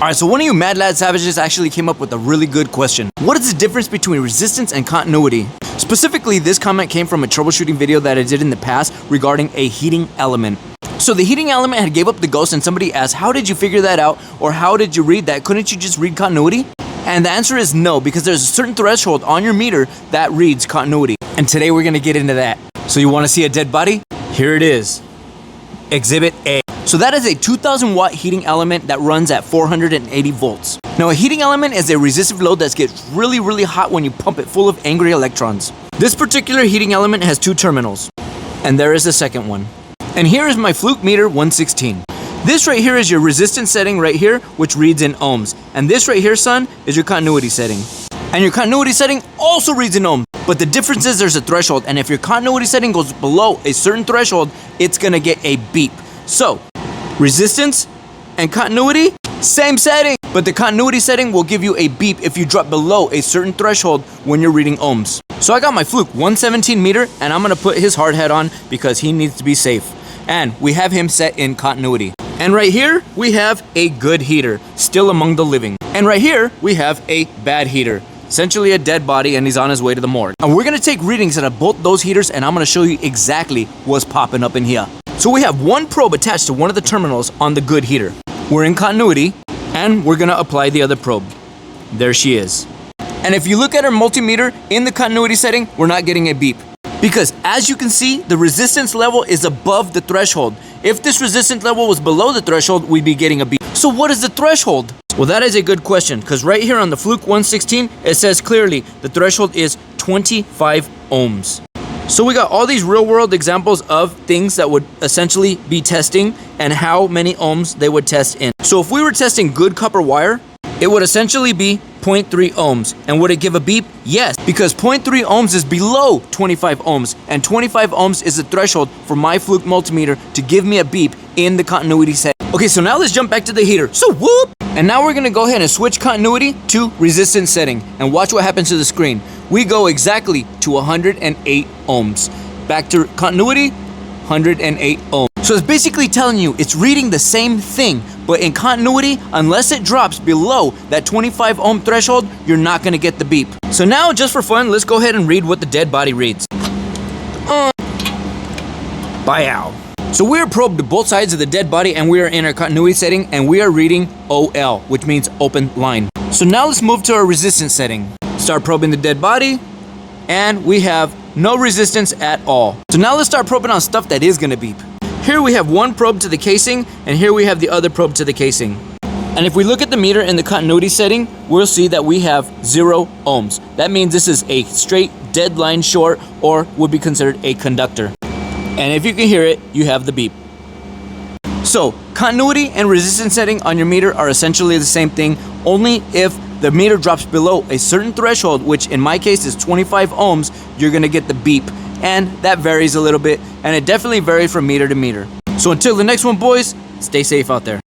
Alright, so one of you mad lad savages actually came up with a really good question. What is the difference between resistance and continuity? Specifically, this comment came from a troubleshooting video that I did in the past regarding a heating element. So the heating element had gave up the ghost and somebody asked, how did you figure that out? Or how did you read that? Couldn't you just read continuity? And the answer is no, because there's a certain threshold on your meter that reads continuity. And today we're gonna get into that. So you wanna see a dead body? Here it is. Exhibit A. So that is a 2000 watt heating element that runs at 480 volts. Now a heating element is a resistive load that gets really hot when you pump it full of angry electrons. This particular heating element has two terminals, and there is a second one. And here is my fluke meter 116. This right here is your resistance setting right here, which reads in ohms. And this right here, son, is your continuity setting. And your continuity setting also reads in ohms. But the difference is there's a threshold, and if your continuity setting goes below a certain threshold, it's gonna get a beep. So, resistance and continuity, same setting, but the continuity setting will give you a beep if you drop below a certain threshold when you're reading ohms. So I got my fluke 117 meter, and I'm gonna put his hard hat on because he needs to be safe. And we have him set in continuity. And right here, we have a good heater, still among the living. And right here, we have a bad heater, essentially a dead body, and he's on his way to the morgue. And we're gonna take readings out of both those heaters, and I'm gonna show you exactly what's popping up in here. So we have one probe attached to one of the terminals on the good heater. We're in continuity, and we're gonna apply the other probe. There she is. And if you look at our multimeter in the continuity setting, we're not getting a beep. Because as you can see, the resistance level is above the threshold. If this resistance level was below the threshold, we'd be getting a beep. So what is the threshold? Well, that is a good question, because right here on the Fluke 116, it says clearly the threshold is 25 ohms. So we got all these real world examples of things that would essentially be testing and how many ohms they would test in. So if we were testing good copper wire, it would essentially be 0.3 ohms. And would it give a beep? Yes, because 0.3 ohms is below 25 ohms, and 25 ohms is the threshold for my Fluke multimeter to give me a beep in the continuity set. Okay, so now let's jump back to the heater. So whoop! And now we're gonna go ahead and switch continuity to resistance setting, and watch what happens to the screen. We go exactly to 108 ohms. Back to continuity, 108 ohms. So it's basically telling you it's reading the same thing, but in continuity, unless it drops below that 25 ohm threshold, you're not gonna get the beep. So now, just for fun, let's go ahead and read what the dead body reads. Bow. So we are probed to both sides of the dead body, and we are in our continuity setting, and we are reading OL, which means open line. So now let's move to our resistance setting. Start probing the dead body, and we have no resistance at all. So now let's start probing on stuff that is gonna beep. Here we have one probe to the casing, and here we have the other probe to the casing. And if we look at the meter in the continuity setting, we'll see that we have 0 ohms. That means this is a straight dead line short, or would be considered a conductor. And if you can hear it, you have the beep. So continuity and resistance setting on your meter are essentially the same thing, only if the meter drops below a certain threshold, which in my case is 25 ohms, you're gonna get the beep. And that varies a little bit, and it definitely varies from meter to meter. So until the next one, boys, stay safe out there.